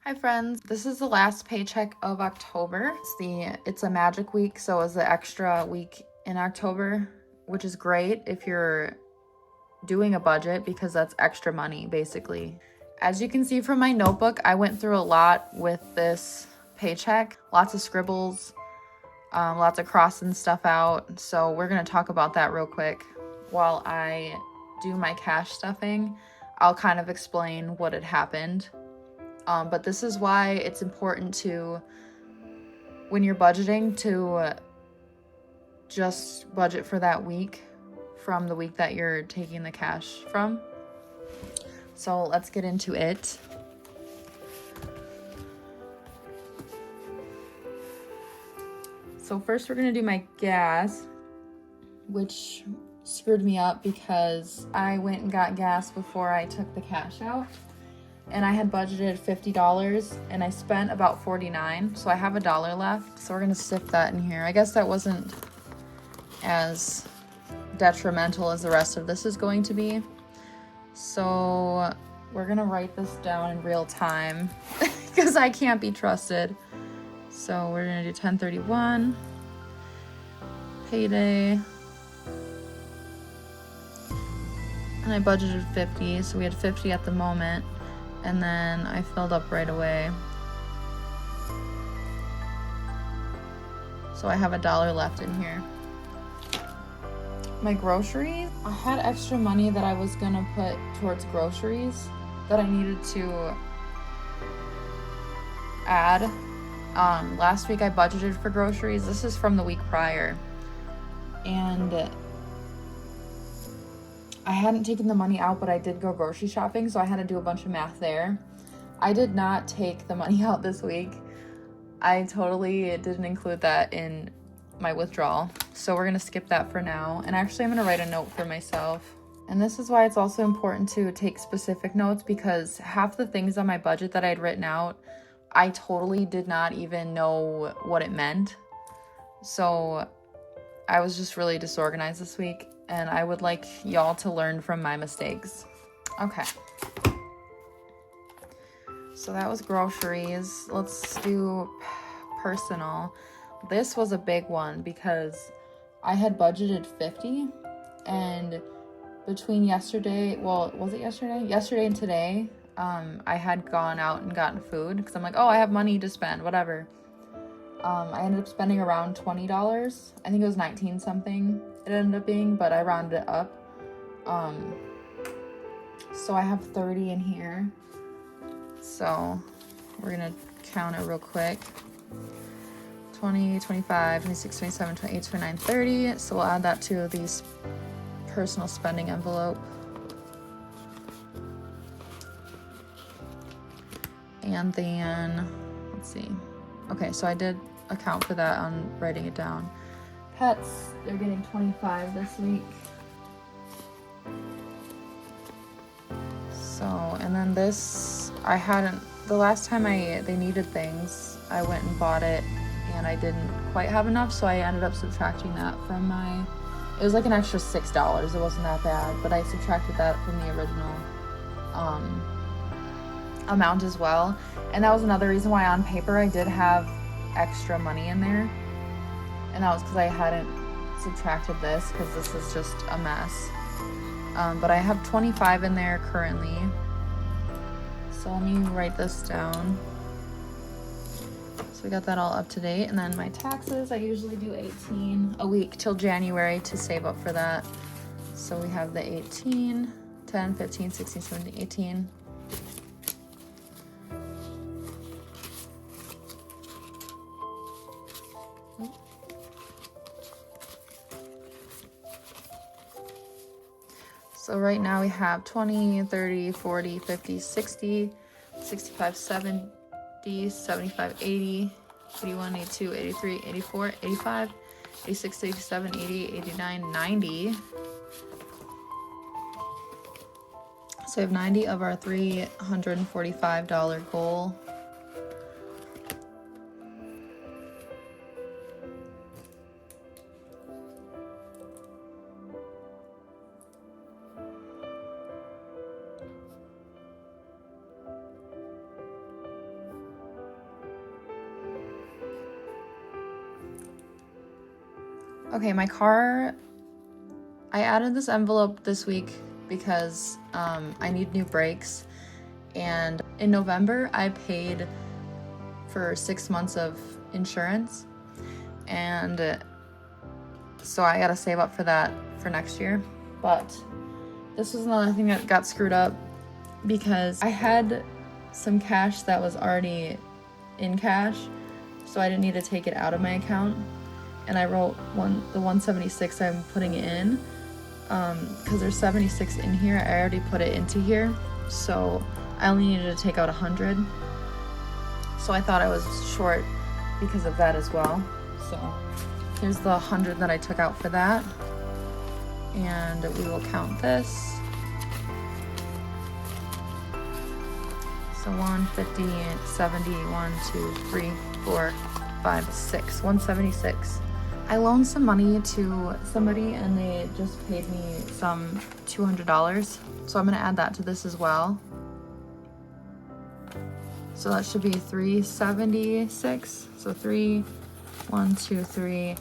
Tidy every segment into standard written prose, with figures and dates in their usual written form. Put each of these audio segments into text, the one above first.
Hi friends, this is the last paycheck of October. It's a magic week, so it's the extra week in October, which is great if you're doing a budget because that's extra money basically. As you can see from my notebook, I went through a lot with this paycheck, lots of scribbles, lots of crossing stuff out. So we're gonna talk about that real quick while I do my cash stuffing. I'll kind of explain what had happened. But this is why it's important to, when you're budgeting, to just budget for that week from the week that you're taking the cash from. So let's get into it. So first we're gonna do my gas, which screwed me up because I went and got gas before I took the cash out. And I had budgeted $50 and I spent about $49, so I have $1 left. So we're gonna sift that in here. I guess that wasn't as detrimental as the rest of this is going to be. So we're gonna write this down in real time because I can't be trusted. So we're gonna do 1031, payday, and I budgeted 50, so we had 50 at the moment. And then I filled up right away. So I have $1 left in here. My groceries, I had extra money that I was gonna put towards groceries that I needed to add. Last week I budgeted for groceries. This is from the week prior. And I hadn't taken the money out, but I did go grocery shopping, so I had to do a bunch of math there. I did not take the money out this week. I totally didn't include that in my withdrawal, so we're gonna skip that for now. And actually I'm gonna write a note for myself. And this is why it's also important to take specific notes, because half the things on my budget that I'd written out, I totally did not even know what it meant. So I was just really disorganized this week, and I would like y'all to learn from my mistakes. Okay. So that was groceries. Let's do personal. This was a big one because I had budgeted 50, and between yesterday, well, was it yesterday? Yesterday and today, I had gone out and gotten food because I'm like, oh, I have money to spend, whatever. I ended up spending around $20. I think it was 19 something it ended up being, but I rounded it up. So I have 30 in here. So we're gonna count it real quick. 20, 25, 26, 27, 28, 29, 30. So we'll add that to the personal spending envelope. And then, let's see. Okay, so I did account for that on writing it down. Pets, they're getting 25 this week. So, and then this, I hadn't, the last time they needed things, I went and bought it and I didn't quite have enough, so I ended up subtracting that from my, it was like an extra $6. It wasn't that bad, but I subtracted that from the original amount as well. And that was another reason why on paper I did have extra money in there. And that was because I hadn't subtracted this, because this is just a mess. But I have 25 in there currently. So let me write this down. So we got that all up to date. And then my taxes, I usually do 18 a week till January to save up for that. So we have the 18, 10, 15, 16, 17, 18. So right now we have 20, 30, 40, 50, 60, 65, 70, 75, 80, 81, 82, 83, 84, 85, 86, 87, 88, 89, 90. So we have 90 of our $345 goal. Okay, my car, I added this envelope this week because I need new brakes. And in November, I paid for 6 months of insurance. And so I gotta save up for that for next year. But this was another thing that got screwed up because I had some cash that was already in cash, so I didn't need to take it out of my account. And I wrote the 176 I'm putting in, because there's 76 in here. I already put it into here, so I only needed to take out 100. So I thought I was short because of that as well. So here's the 100 that I took out for that, and we will count this. So 150, 70, 1, 2, 3, 4, 5, 6, 176. I loaned some money to somebody and they just paid me some $200. So I'm gonna add that to this as well. So that should be 376. So 3, 1, 2, 3,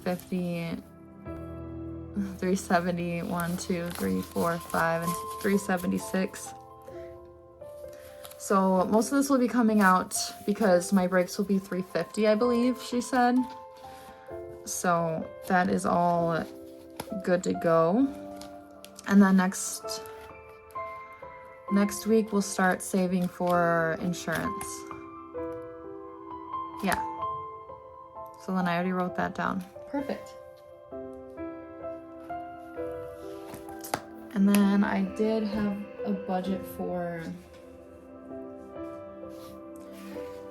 50, 370, 1, 2, 3, 4, 5, and 376. So most of this will be coming out because my brakes will be 350, I believe she said. So that is all good to go. And then next week we'll start saving for insurance. Yeah. So then I already wrote that down. Perfect. And then I did have a budget for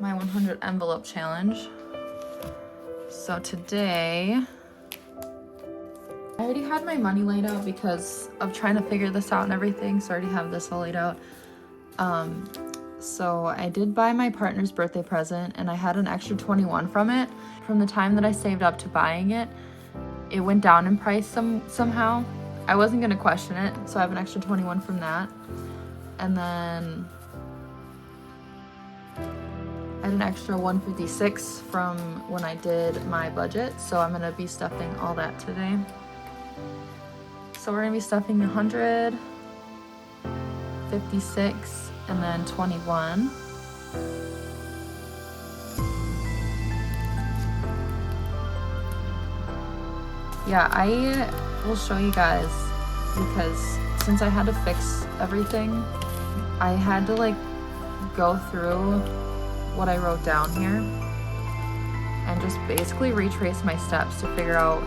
my 100 envelope challenge. So today, I already had my money laid out because of trying to figure this out and everything, so I already have this all laid out. So I did buy my partner's birthday present, and I had an extra 21 from it. From the time that I saved up to buying it, it went down in price somehow. I wasn't gonna question it, so I have an extra 21 from that. And then I had an extra 156 from when I did my budget, so I'm gonna be stuffing all that today. So we're gonna be stuffing 100, 56, and then 21. Yeah, I will show you guys because since I had to fix everything, I had to like go through what I wrote down here and just basically retrace my steps to figure out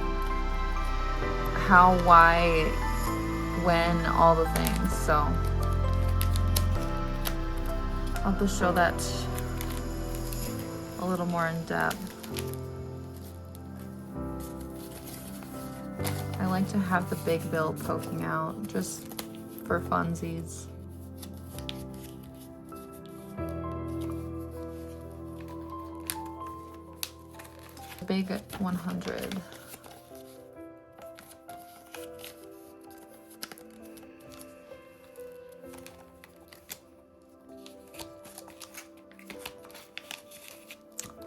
how, why, when, all the things. So I'll just show that a little more in depth. I like to have the big bill poking out just for funsies. Big 100.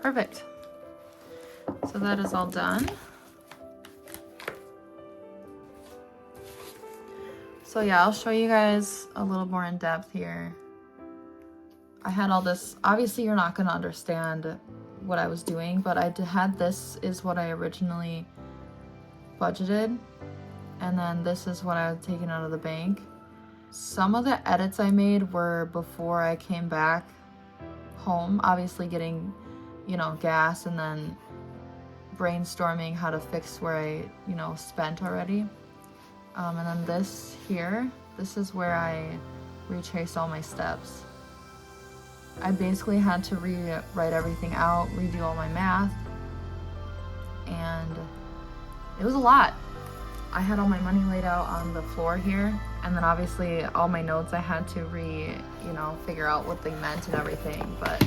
Perfect. So that is all done. So yeah, I'll show you guys a little more in depth here. I had all this, obviously you're not gonna understand what I was doing, but I had this is what I originally budgeted, and then this is what I was taking out of the bank. Some of the edits I made were before I came back home, obviously getting, you know, gas and then brainstorming how to fix where I, you know, spent already. And then this here, this is where I retrace all my steps. I basically had to rewrite everything out, redo all my math, and it was a lot. I had all my money laid out on the floor here, and then obviously all my notes I had to figure out what they meant and everything. But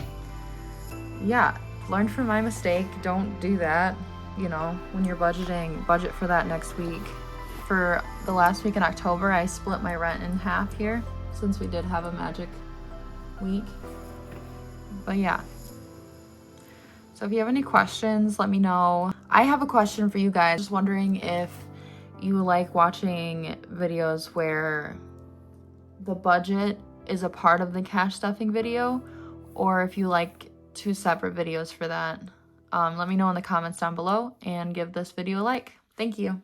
yeah, learn from my mistake. Don't do that. You know, when you're budgeting, budget for that next week. For the last week in October, I split my rent in half here since we did have a magic week. But yeah, So if you have any questions, let me know. I have a question for you guys. Just wondering if you like watching videos where the budget is a part of the cash stuffing video, or if you like 2 separate videos for that. Let me know in the comments down below and give this video a like. Thank you.